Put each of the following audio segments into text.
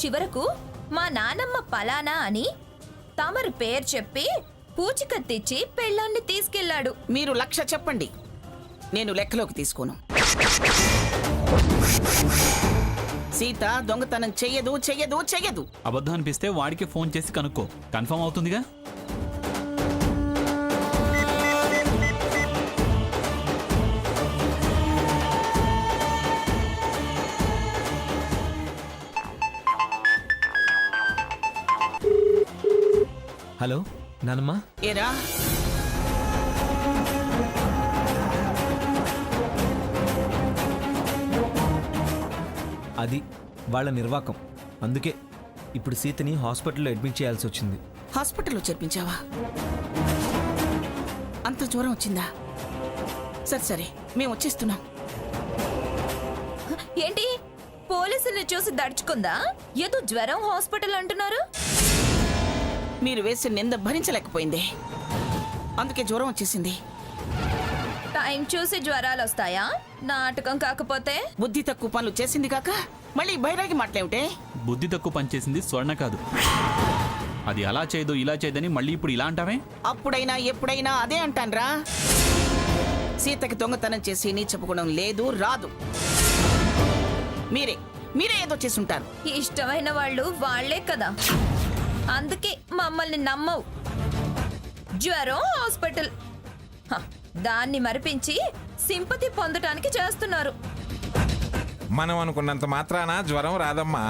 చివరకు మా నానమ్మ పలానా అని తమరి పేరు చెప్పి పూచికత్తిచ్చి పెళ్ళాన్ని తీసుకెళ్లాడు. మీరు 1,00,000 చెప్పండి, నేను లెక్కలోకి తీసుకోను. సీత దొంగతనం చెయ్యదు చెయ్యదు చెయ్యదు. అబద్ధం అనిపిస్తే వాడికి ఫోన్ చేసి కనుక్కో, కన్ఫర్మ్ అవుతుందిగా. హలో నానమ్మ. ఏరా అది వాళ్ళ నిర్వాకం. అందుకే ఇప్పుడు సీతని హాస్పిటల్లో అడ్మిట్ చేయాల్సి వచ్చింది. హాస్పిటల్లో చేర్పించావా? అంత జ్వరం వచ్చిందా? సరే సరే, మేము వచ్చేస్తున్నాం. ఏంటి పోలీసుల్ని చూసి దడుచుకుందా? ఏదో జ్వరం హాస్పిటల్ అంటున్నారు. మీరు వేసిన నింద భరించలేకపోయింది, అందుకే జ్వరం వచ్చేసింది. టైం చూసి జ్వరాలు వస్తాయా? నాటకం కాకపోతే. బుద్ధి తక్కువ పనులు చేసింది కాక మళ్ళీ బైరాగి మాటలేమిటే? బుద్ధి తక్కువ పనిచేసింది స్వర్ణ కాదు. అది అలా చేయదు ఇలా చేయదని మళ్ళీ ఇప్పుడు ఇలా అంటావే? అప్పుడైనా ఎప్పుడైనా అదే అంటాన్రా. సీతకి దొంగతనం చేసి నీ చెప్పుకోవడం లేదు, రాదు. మీరే ఏదో చేసుంటారు. ఇష్టమైన వాళ్ళు వాళ్లే కదా, అందుకే మమ్మల్ని నమ్మవు. జ్వరం హాస్పిటల్ దాన్ని మరిపించి సింపతి పొందటానికి చేస్తున్నారు. మనం అనుకున్నంత మాత్రాన జ్వరం రాదమ్మా.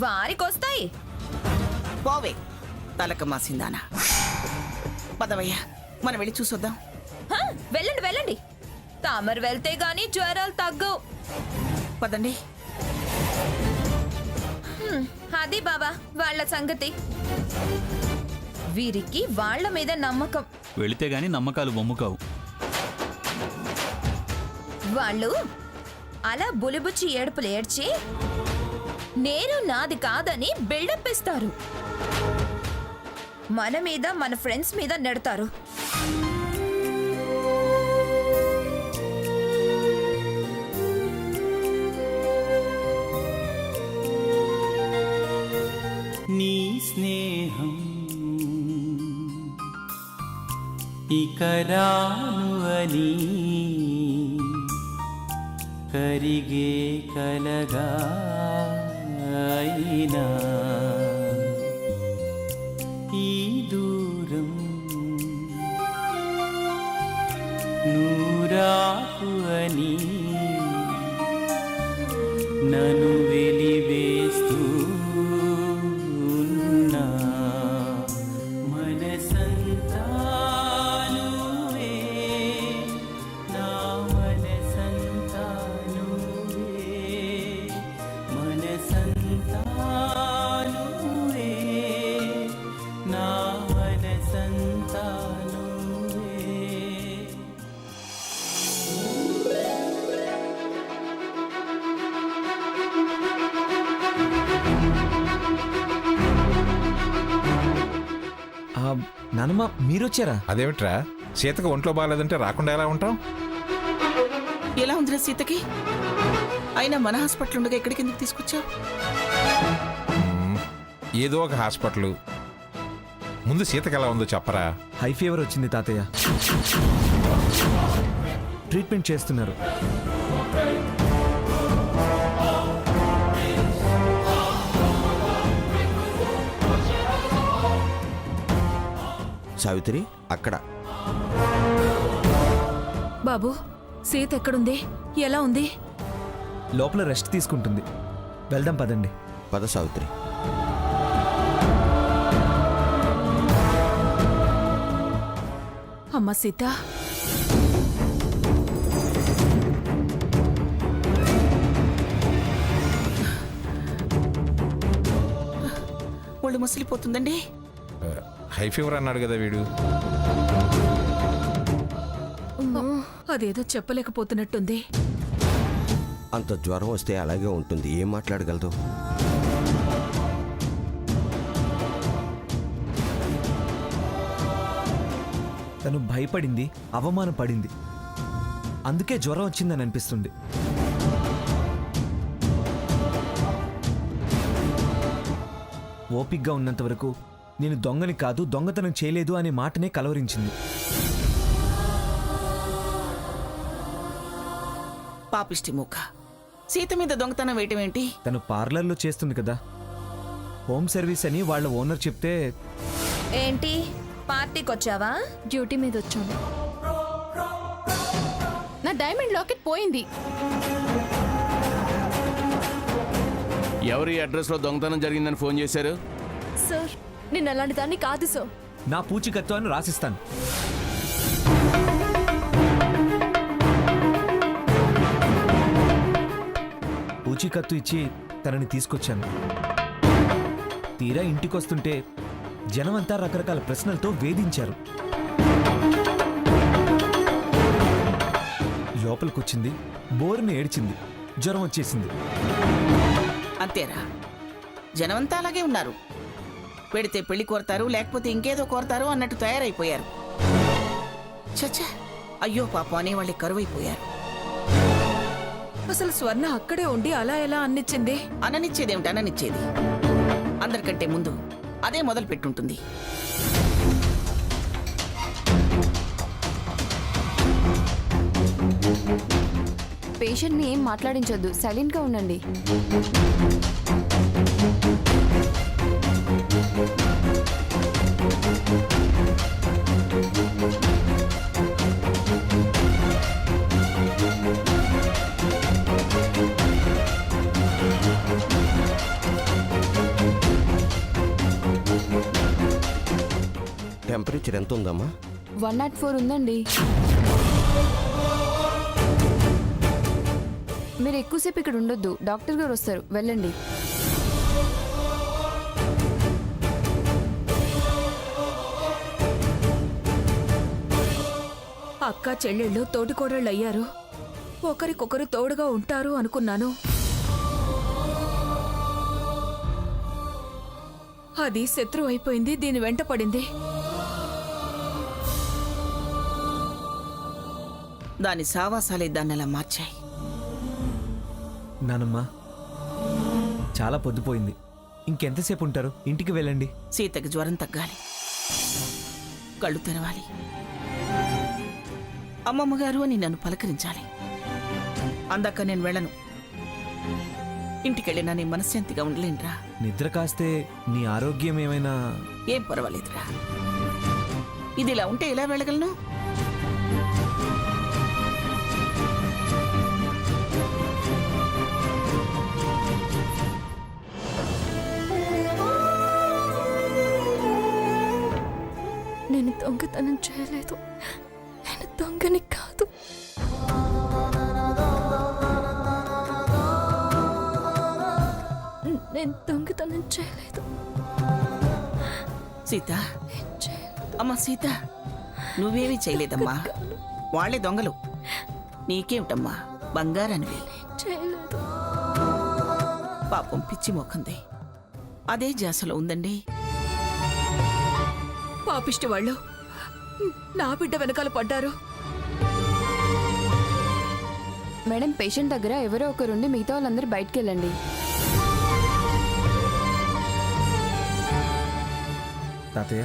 వారికొస్తాయి. పోవే తలక మాసిందానా. పదవయ్యా, మనం వెళ్ళి చూసొద్దాం. వెళ్ళండి వెళ్ళండి, తామరు వెళ్తే గాని జ్వరాలు తగ్గవు. పదండి. అది బాబా వాళ్ళ సంగతి. వీరికి వాళ్ళ మీద నమ్మకం. వెళితే గాని నమ్మకాలు వమ్ముకావు. వాళ్ళు అలా బులిబుచ్చి ఏడుపులు ఏడ్చి నేను నాది కాదని బిల్డప్ ఇస్తారు. మన మీద మన ఫ్రెండ్స్ మీద నెడతారు. నీ స్నేహం ఇక రాను అని కరిగే కలగా అయినా ఈ దూరం నూరాకు అని నన్ను వెలివేస్తూ నానమ్మ మీరొచ్చారా? అదేమిట్రా, సీతకు ఒంట్లో బాగాలేదంటే రాకుండా ఎలా ఉంటాం? ఎలా ఉందిరా సీతకి? అయినా మన హాస్పిటల్ ఉండగా ఎక్కడికి ఎందుకు తీసుకొచ్చావు? ఏదో ఒక హాస్పిటల్. ముందు సీతకు ఎలా ఉందో చెప్పరా. హై ఫీవర్ వచ్చింది తాతయ్య, ట్రీట్మెంట్ చేస్తున్నారు. సావిత్రి అక్కడ. బాబు సీత ఎక్కడుంది? ఎలా ఉంది? లోపల రెస్ట్ తీసుకుంటుంది. వెళ్దాం పదండి. పద సావిత్రి. అమ్మ సీత, ఒళ్ళు ముసిలిపోతుందండి. హై ఫీవర్ అన్నాడు కదా వీడు. అదేదో చెప్పలేకపోతున్నట్టుంది. అంత జ్వరం వస్తే అలాగే ఉంటుంది, ఏం మాట్లాడగలదు? తను భయపడింది, అవమానపడింది. అందుకే జ్వరం వచ్చిందని అనిపిస్తుంది. ఓపిగ్గా ఉన్నంత వరకు నేను దొంగని కాదు, దొంగతనం చేయలేదు అనే మాటనే కలవరించింది. పాపిష్టి మూక, సీత మీద దొంగతనం వేయటం ఏంటి? తను పార్లర్లో చేస్తుంది కదా, హోమ్ సర్వీస్ అని వాళ్ళ ఓనర్ చెప్తే. ఏంటి పార్టీకి వచ్చావా? డ్యూటీ మీద వచ్చాను. నా డైమండ్ లాకెట్ పోయింది. ఎవరి అడ్రస్లో దొంగతనం జరిగిందని ఫోన్ చేశారు? సార్, నేను అలాంటి దాన్ని కాదు సార్. నా పూచికత్వాన్ని రాసిస్తాను. పూచికత్తు ఇచ్చి తనని తీసుకొచ్చాను. తీరా ఇంటికొస్తుంటే జనమంతా రకరకాల ప్రశ్నలతో వేధించారు. లోపలికొచ్చింది, బోరుని ఏడ్చింది, జ్వరం వచ్చేసింది. అంతేరా, జనమంతా అలాగే ఉన్నారు. పెడితే పెళ్లి కోరతారు, లేకపోతే ఇంకేదో కోరతారు అన్నట్టు తయారైపోయారు. చచ్చా, అయ్యో పాపం అనేవాళ్ళే కరువైపోయారు. అసలు స్వర్ణ అక్కడే ఉండి అలా ఎలా అన్నిచ్చింది? అననిచ్చేదేమిటి, అననిచ్చేది అందరికంటే ముందు అదే మొదలు పెట్టుంటుంది. పేషెంట్ని ఏం మాట్లాడించొద్దు, సైలెంట్గా ఉండండి. టెంపరేచర్ ఎంత ఉందమ్మా? 104 ఉందండి. మీరు ఎక్కువసేపు ఇక్కడ ఉండొద్దు, డాక్టర్ గారు వస్తారు, వెళ్ళండి. అక్క చెల్లెళ్ళు తోటికోడళ్ళు అయ్యారు. ఒకరికొకరు తోడుగా ఉంటారు అనుకున్నాను. అది శత్రువు అయిపోయింది, దీని వెంట పడింది. దాని సావాసాలే దాన్నలా మార్చాయి. నానమ్మ, చాలా పొద్దుపోయింది, ఇంకెంతసేపు ఉంటారు? ఇంటికి వెళ్ళండి. సీతకి జ్వరం తగ్గాలి, కళ్ళు తెరవాలి, అమ్మమ్మగారు అని నన్ను పలకరించాలి. అందాక నేను వెళ్ళను. ఇంటికెళ్ళినా నీ మనశ్శాంతిగా ఉండలేనురా. నిద్ర కాస్తే నీ ఆరోగ్యం ఏమైనా? ఏం పర్వాలేదురా. ఇది ఇలా ఉంటే ఎలా వెళ్ళగలను? నేను దొంగతనం చేయలేదు, నేను దొంగని కాదు. నేను దొంగతనం చేయలేదు. సీత, అమ్మా సీత, నువ్వేమీ చేయలేదమ్మా. వాళ్ళే దొంగలు. నీకేమిటమ్మా, బంగారనివి. చేయలేదు. పాపం పిచ్చి మోకంది, అదే జాసలో ఉందండి. పాపిష్టి వాళ్ళు నా బిడ్డ వెనకాల పడ్డారు. మేడం, పేషెంట్ దగ్గర ఎవరో ఒకరుండి మిగతా వాళ్ళందరూ బయటికి వెళ్ళండి. తాతయ్య,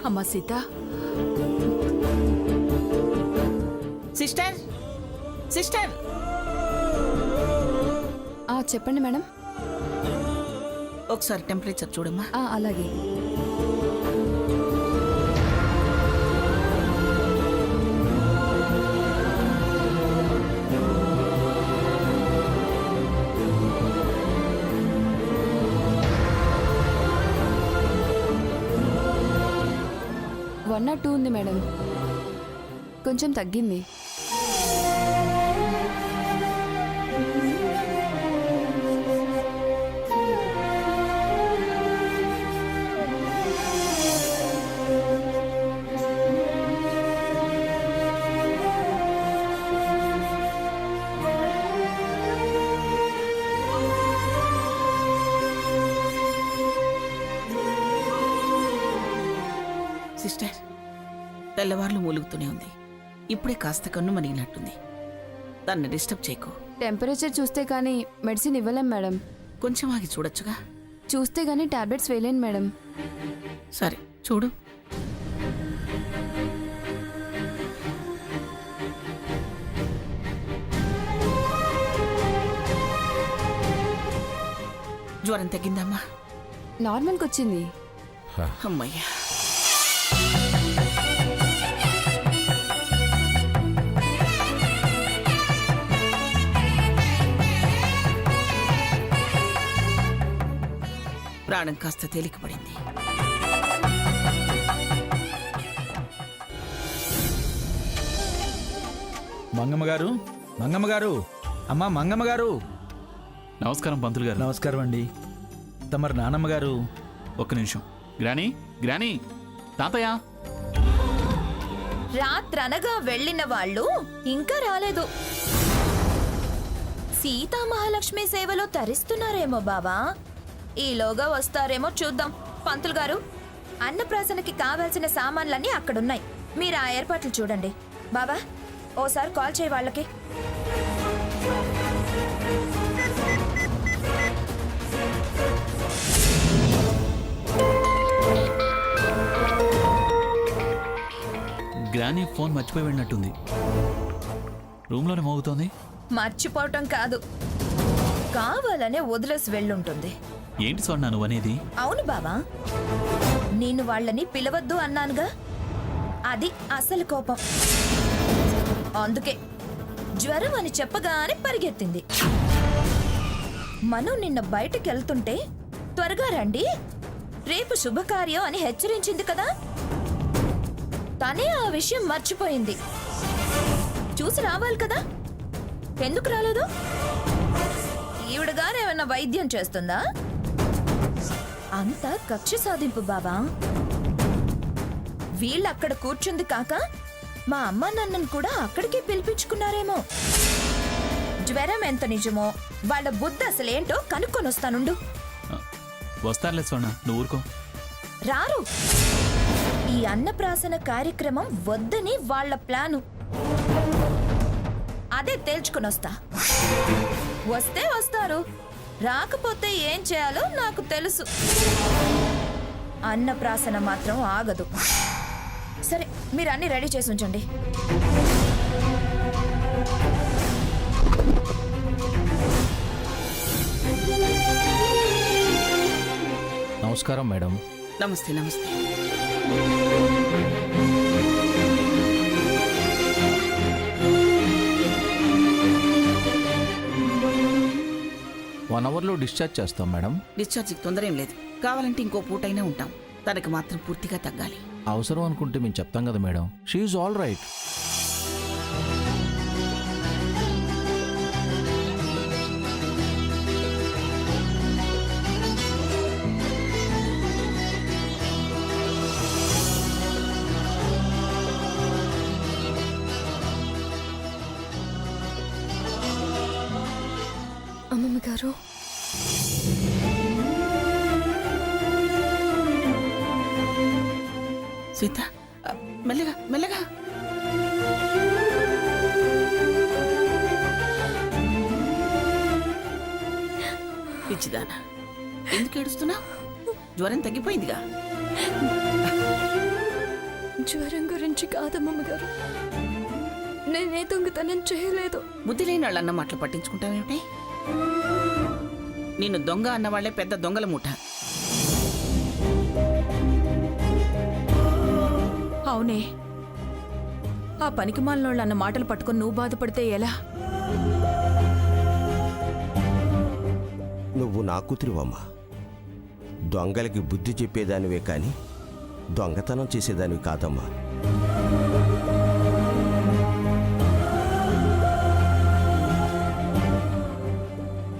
అమ్మా సీత, సిస్టర్, సిస్టర్, చెప్పండి మేడం. ఒకసారి టెంపరేచర్ చూడమ్మా. అలాగే. 1 or 2 ఉంది మేడం. కొంచెం తగ్గింది. సిస్టర్, తెల్లవార్లు మూలుగుతూనే ఉంది. ఇప్పుడే కాస్త కన్ను మనిగినట్టుంది. దాన్ని డిస్టర్బ్ చేయకు. టెంపరేచర్ చూస్తే కానీ మెడిసిన్ ఇవ్వలేం మేడం. కొంచెం ఆగి చూడొచ్చుగా. చూస్తే కానీ టాబ్లెట్స్ వేయలేను మేడం. సరే చూడు. జ్వరం తగ్గిందమ్మా? నార్మల్కి వచ్చింది. అమ్మయ్యా. ప్రాణం కాస్త తేలికపడింది. మంగమ్మ గారు, మంగమ్మ గారు, అమ్మా మంగమ్మ గారు. నమస్కారం పంతులు గారు. నమస్కారం అండి. తమరు నానమ్మ గారు. ఒక్క నిమిషం. గ్రానీ, గ్రానీ, తాతయ్య. రాత్రనగా వెళ్ళిన వాళ్ళు ఇంకా రాలేదు. సీతా మహాలక్ష్మి సేవలో తరిస్తున్నారేమో బావా. ఈలోగా వస్తారేమో చూద్దాం. పంతులు గారు, అన్నప్రాసనకి కావాల్సిన సామాన్లన్నీ అక్కడున్నాయి. మీరు ఆ ఏర్పాట్లు చూడండి. బాబా, ఓసారి కాల్ చేయి వాళ్ళకి. గ్రానీ ఫోన్ మర్చిపోయి వెళ్ళినట్టుంది. రూమ్లోనే మోగుతోంది. మర్చిపోవటం కాదు, కావాలనే వదిలేసి వెళ్ళుంటుంది. ఏంటి స్వర్ణ నువ్వు అనేది? అవును బావా, నేను వాళ్ళని పిలవద్దు అన్నానుగా, అది అసలు కోపం. అందుకే జ్వరం అని చెప్పగానే పరిగెత్తింది. మనం నిన్న బయటకెళ్తుంటే త్వరగా రండి, రేపు శుభకార్యం అని హెచ్చరించింది కదా. తనే ఆ విషయం మర్చిపోయింది. చూసి రావాలి కదా, ఎందుకు రాలేదు? ఈవిడగానేమన్నా వైద్యం చేస్తుందా? అంతా కక్ష సాధింపు బావా. వీళ్ళక్కడ కూర్చుంది కాక మా అమ్మ నన్నను కూడా అక్కడికే పిలిపించుకున్నారేమో. జ్వరం ఎంత నిజమో, వాళ్ళ బుద్ధి అసలేంటో కనుక్కొని వస్తానుండు. వస్తారులే స్వర్ణ, నువ్వు ఊరుకో. రారు. ఈ అన్నప్రాసన కార్యక్రమం వద్దని వాళ్ళ ప్లాను. అదే తేల్చుకుని వస్తా. వస్తే వస్తారు, రాకపోతే ఏం చేయాలో నాకు తెలుసు. అన్నప్రాసన మాత్రం ఆగదు. సరే, మీరు అన్ని రెడీ చేసి ఉంచండి. నమస్కారం మేడం. నమస్తే. నమస్తే. వన్ అవర్లో డిశ్చార్జ్ చేస్తాం మేడం. డిశ్చార్జికి తొందర ఏం లేదు. కావాలంటే ఇంకో పూటైనా ఉంటాం. తనకి మాత్రం పూర్తిగా తగ్గాలి. అవసరం అనుకుంటే మేము చెప్తాం కదా madam. She is all right. అమ్మమ్మ గారు, సీత, మెల్లగా మెల్లగా. పిచ్చిదానా, ఎందుకు ఏడుస్తున్నావు? జ్వరం తగ్గిపోయిందిగా. జ్వరం గురించి కాదమ్మమ్మ గారు, నేనే దొంగతనం చేయలేదు. బుద్ధి లేని వాళ్ళు అన్న మాటలు పట్టించుకుంటావేమిటి? నిన్ను దొంగ అన్నవాళ్లే పెద్ద దొంగల ముఠ. అవునే, ఆ పనికి మాలినోళ్ళు అన్న మాటలు పట్టుకొని నువ్వు బాధపడితే ఎలా? నువ్వు నా కూతురివమ్మా. దొంగలకి బుద్ధి చెప్పేదానివే కానీ దొంగతనం చేసేదానివి కాదమ్మా.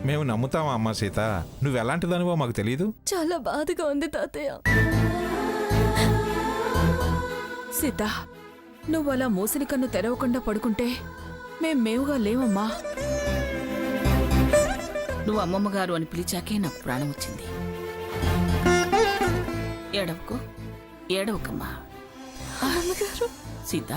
మేము నమ్ముతామా అమ్మా సీత? నువ్వెలాంటిదానివో మాకు తెలీదు. చాలా బాధగా ఉంది తాతయ్య. సీత, నువ్వు అలా మూసిని కన్ను తెరవకుండా పడుకుంటే మేవుగా లేవమ్మా. నువ్వు అమ్మమ్మ గారు అని పిలిచాకే నాకు ప్రాణం వచ్చింది. ఏడవకు, ఏడవకమ్మా. సీత,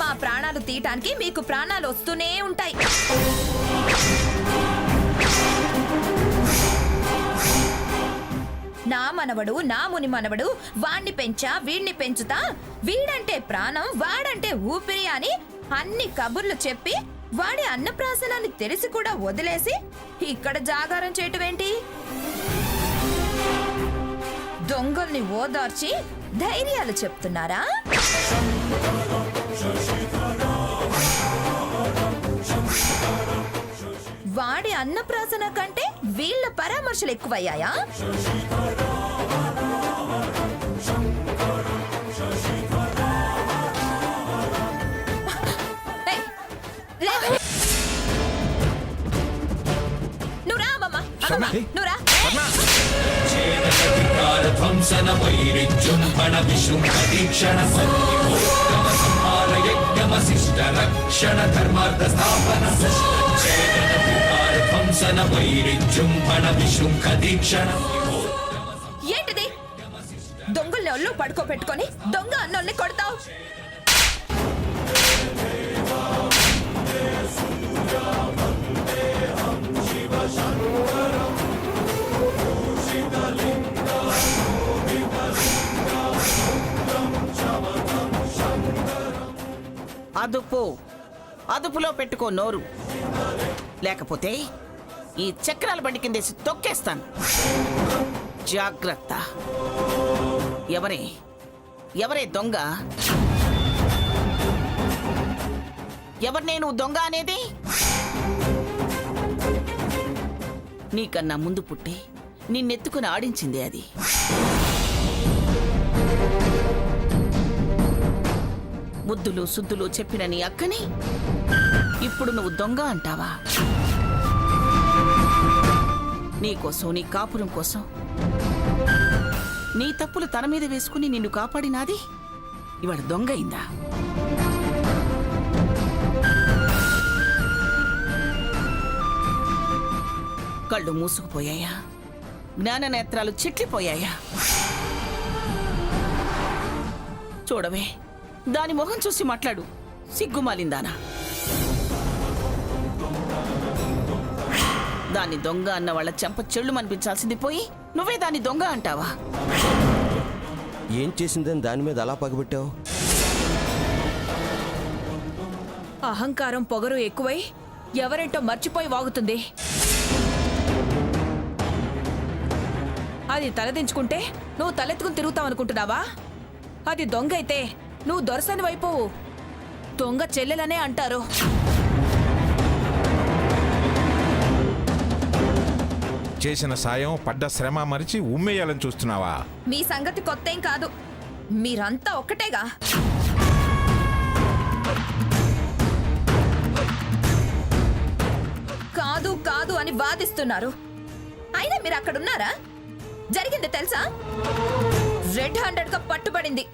మా ప్రాణాలు తీయటానికి మీకు ప్రాణాలు వస్తూనే ఉంటాయి. నా మనవడు, నా ముని మనవడు, వాణ్ణి పెంచా, వీణ్ణి పెంచుతా, వీడంటే ప్రాణం, వాడంటే ఊపిరి అని అన్ని కబుర్లు చెప్పి వాడి అన్నప్రాసనాన్ని తెలిసి కూడా వదిలేసి ఇక్కడ జాగారం చేయటమేంటి? దొంగల్ని ఓదార్చి ధైర్యాలు చెప్తున్నారా? వాడి అన్నప్రాసన కంటే వీళ్ళ పరామర్శలు ఎక్కువయ్యాయా? నువ్వు రా అమ్మమ్మ, అమ్మమ్మ, నువ్వు రా. ఏంటిది? దొంగల్ని ఒళ్ళు పడుకోబెట్టుకొని దొంగ అన్నోల్ని కొడతావు? అదుపులో పెట్టుకో నోరు, లేకపోతే ఈ చక్రాల బండి కిందేసి తొక్కేస్తాను. జాగ్రత్త. ఎవరే దొంగ? ఎవరు నేను దొంగ అనేది? నీకన్నా ముందు పుట్టి నిన్నెత్తుకుని ఆడించింది అది. బుద్ధులు సుద్దులు చెప్పిన నీ అక్కని ఇప్పుడు నువ్వు దొంగ అంటావా? నీకోసం, నీ కాపురం కోసం నీ తప్పులు తన మీద వేసుకుని నిన్ను కాపాడినాది ఇవాళ దొంగ అయిందా? కళ్ళు మూసుకుపోయాయా? జ్ఞాన నేత్రాలు చిట్లిపోయాయా? చూడవే, దాని మొహం చూసి మాట్లాడు, సిగ్గుమాలిందానా? దాన్ని దొంగ అన్న వాళ్ళ చెంప చెళ్ళు అనిపించాల్సింది పోయి నువ్వే దాన్ని దొంగ అంటావా? ఏం చేసిందని దాని మీద అలా పగబెట్టావు? అహంకారం పొగరు ఎక్కువై ఎవరేంటో మర్చిపోయి వాగుతుంది. అది తలదించుకుంటే నువ్వు తలెత్తుకుని తిరుగుతావనుకుంటున్నావా? అది దొంగ అయితే నువ్వు దొరసని వైపోవు. దొంగ చెల్లెలనే అంటారు. చేసిన సాయం, పడ్డ శ్రమ మరిచి ఉమ్మేయాలని చూస్తున్నావా? మీ సంగతి కొత్తేం కాదు, మీరంతా ఒక్కటేగా. కాదు కాదు అని వాదిస్తున్నారు. అయినా మీరు అక్కడున్నారా? జరిగింది తెలుసా? రెడ్ హ్యాండెడ్ గా పట్టుబడింది.